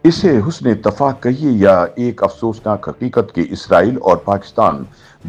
اسے حسن اتفاق کہیے یا ایک افسوسناک حقیقت کہ اسرائیل اور پاکستان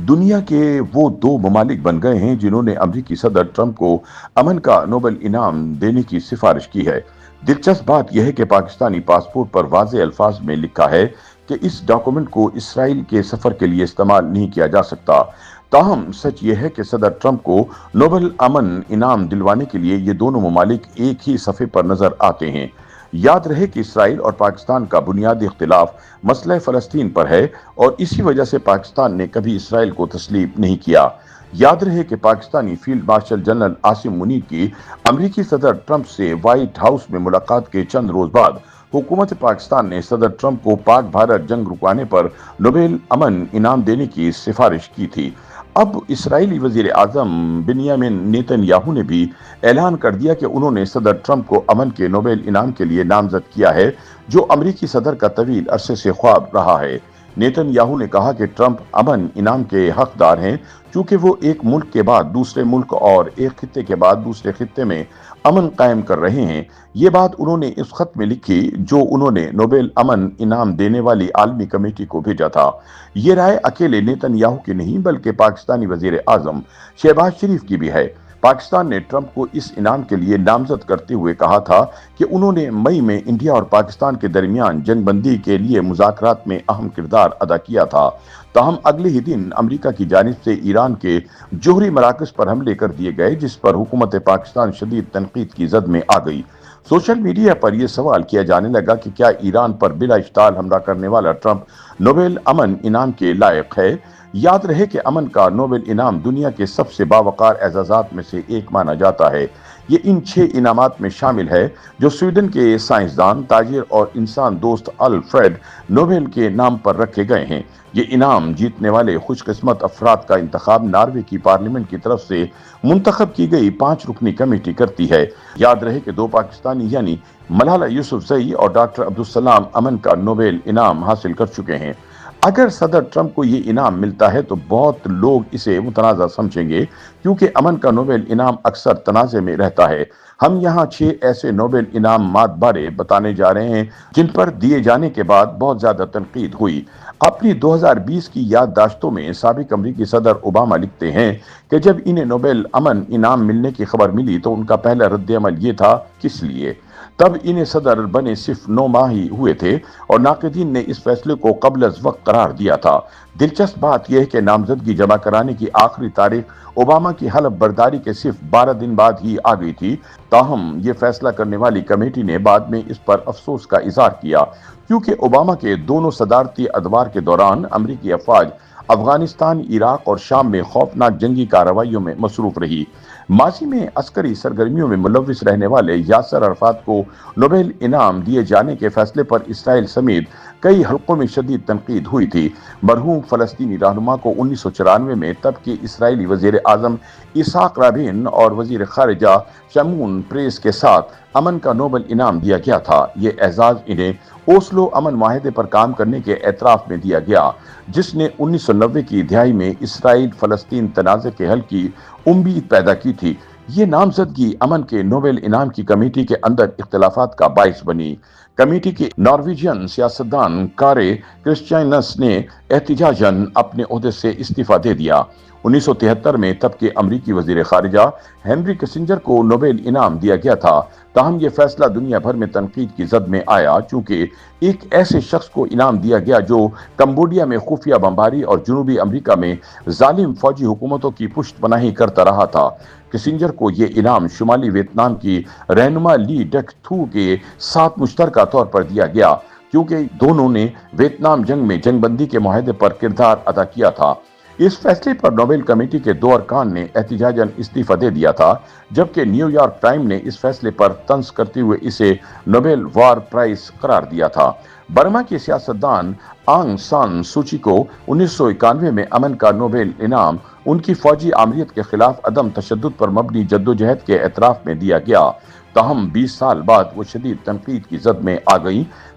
دنیا کے وہ دو ممالک بن گئے ہیں جنہوں نے امریکی صدر ٹرمپ کو امن کا نوبل انعام دینے کی سفارش کی ہے۔ دلچسپ بات یہ ہے کہ پاکستانی پاسپورٹ پر واضح الفاظ میں لکھا ہے کہ اس ڈاکومنٹ کو اسرائیل کے سفر کے لیے استعمال نہیں کیا جا سکتا۔ تاہم سچ یہ ہے کہ صدر ٹرمپ کو نوبل امن انعام دلوانے کے لیے یہ دونوں ممالک ایک ہی صفحے پر نظر آتے ہیں۔ یاد رہے کہ اسرائیل اور پاکستان کا بنیادی اختلاف مسئلہ فلسطین پر ہے اور اسی وجہ سے پاکستان نے کبھی اسرائیل کو تسلیم نہیں کیا۔ یاد رہے کہ Pakistani field marshal general Asim Munir کی امریکی صدر ٹرمپ سے وائٹ ہاؤس میں ملاقات کے چند روز بعد حکومت پاکستان نے صدر ٹرمپ کو پاک بھارت جنگ رکوانے پر نوبل امن انعام دینے کی سفارش کی تھی۔ اب اسرائیلی وزیر اعظم بنیامین نیتن یاہو نے بھی اعلان کر دیا کہ انہوں نے صدر ٹرمپ کو امن کے نوبل انعام کے لیے نامزد کیا ہے، جو امریکی صدر کا طویل عرصے سے خواب رہا ہے۔ نیتن یاہو نے کہا کہ ٹرمپ امن انعام کے حقدار ہیں چونکہ وہ ایک ملک کے بعد دوسرے ملک اور ایک خطے کے بعد دوسرے خطے میں امن قائم کر رہے ہیں۔ یہ بات انہوں نے اس خط میں لکھی جو انہوں نے نوبل امن انعام دینے والی عالمی کمیٹی کو بھیجا تھا۔ یہ رائے اکیلے نیتن یاہو کی نہیں بلکہ پاکستانی وزیر اعظم شہباز شریف کی بھی ہے۔ پاکستان نے ٹرمپ کو اس انعام کے لیے نامزد کرتے ہوئے کہا تھا کہ انہوں نے مئی میں انڈیا اور پاکستان کے درمیان جنگ بندی کے لیے مذاکرات میں اہم کردار ادا کیا تھا۔ تاہم اگلے ہی دن امریکہ کی جانب سے ایران کے جوہری مراکز پر حملے کر دیے گئے، جس پر حکومت پاکستان شدید تنقید کی زد میں آ گئی۔ سوشل میڈیا پر یہ سوال کیا جانے لگا کہ کیا ایران پر بلا اشتعال حملہ کرنے والا ٹرمپ نوبل امن انعام کے لائق ہے؟ یاد رہے کہ امن کا نوبل انعام دنیا کے سب سے باوقار اعزازات میں سے ایک مانا جاتا ہے۔ یہ ان 6 انعامات میں شامل ہے جو سویڈن کے سائنسدان، تاجر اور انسان دوست الفریڈ نوبل کے نام پر رکھے گئے ہیں۔ یہ انعام جیتنے والے خوش قسمت افراد کا انتخاب ناروے کی پارلیمنٹ کی طرف سے منتخب کی گئی 5 رکنی کمیٹی کرتی ہے۔ یاد رہے کہ 2 پاکستانی یعنی ملالہ یوسفزئی اور ڈاکٹر عبدالسلام امن کا نوبل انعام حاصل کر چکے ہیں۔ اگر صدر ٹرمپ کو یہ انعام ملتا ہے تو بہت لوگ اسے متنازع سمجھیں گے کیونکہ امن کا نوبل انعام اکثر تنازع میں رہتا ہے۔ ہم یہاں 6 ایسے نوبل انعامات بارے بتانے جا رہے ہیں جن پر دیے جانے کے بعد بہت زیادہ تنقید ہوئی۔ اپنی 2020 کی یادداشتوں میں سابق امریکی صدر اوباما لکھتے ہیں کہ جب انہیں نوبل امن انعام ملنے کی خبر ملی تو ان کا پہلا رد عمل یہ تھا، کس لیے؟ تب انہیں صدر بنے صرف 9 ماہ ہی ہوئے تھے اور ناقدین نے اس فیصلے کو قبل از وقت قرار دیا تھا۔ دلچسپ بات یہ ہے کہ نامزدگی جمع کرانے کی آخری تاریخ اوباما کی حلف برداری کے صرف 12 دن بعد ہی آ گئی تھی۔ تاہم یہ فیصلہ کرنے والی کمیٹی نے بعد میں اس پر افسوس کا اظہار کیا کیونکہ اوباما کے دونوں صدارتی ادوار کے دوران امریکی افواج افغانستان، عراق اور شام میں خوفناک جنگی کارروائیوں میں مصروف رہی۔ ماضی میں عسکری سرگرمیوں میں ملوث رہنے والے یاسر عرفات کو نوبل انعام دیے جانے کے فیصلے پر اسرائیل سمیت کئی حلقوں میں شدید تنقید ہوئی تھی۔ مرحوم فلسطینی رہنما کو 1994 میں تب کے اسرائیلی وزیر اعظم اسحاق رابین اور وزیر خارجہ شمعون پریس کے ساتھ امن کا نوبل انعام دیا گیا تھا۔ یہ اعزاز انہیں اوسلو امن معاہدے پر کام کرنے کے اعتراف میں دیا گیا، جس نے 1990 کی دہائی میں اسرائیل فلسطین تنازع کے حل کی امید پیدا کی تھی۔ یہ نامزدگی امن کے نوبل انعام کی کمیٹی کے اندر اختلافات کا باعث بنی۔ کمیٹی کے نارویجین سیاستدان کارے کرسچینس نے احتجاجاً اپنے عہدے سے استعفیٰ دے دیا۔ 1973 میں تب کے امریکی وزیر خارجہ ہینری کسنجر کو نوبل انعام دیا گیا تھا۔ تاہم یہ فیصلہ دنیا بھر میں تنقید کی زد میں آیا چونکہ ایک ایسے شخص کو انعام دیا گیا جو کمبوڈیا میں خفیہ بمباری اور جنوبی امریکا میں ظالم فوجی حکومتوں کی پشت پناہی کرتا رہا تھا۔ کسنجر کو یہ انعام شمالی ویتنام کی رہنما لی ڈک تھو کے ساتھ مشترکہ طور پر دیا گیا کیونکہ دونوں نے ویتنام جنگ میں جنگ بندی کے معاہدے پر کردار ادا کیا تھا۔ اس فیصلے پر نوبل کمیٹی کے 2 ارکان نے احتجاجاً استعفیٰ دے دیا تھا، جبکہ نیو یارک ٹائم نے اس فیصلے پر طنز کرتے ہوئے اسے نوبل وار پرائز قرار دیا تھا۔ برما کے سیاستدان آنگ سان سوچی کو 1991 میں امن کا نوبل انعام ان کی فوجی آمریت کے خلاف عدم تشدد پر مبنی جدوجہد کے اعتراف میں دیا گیا۔ تاہم 20 سال بعد وہ شدید تنقید کی زد میں آ گئیں۔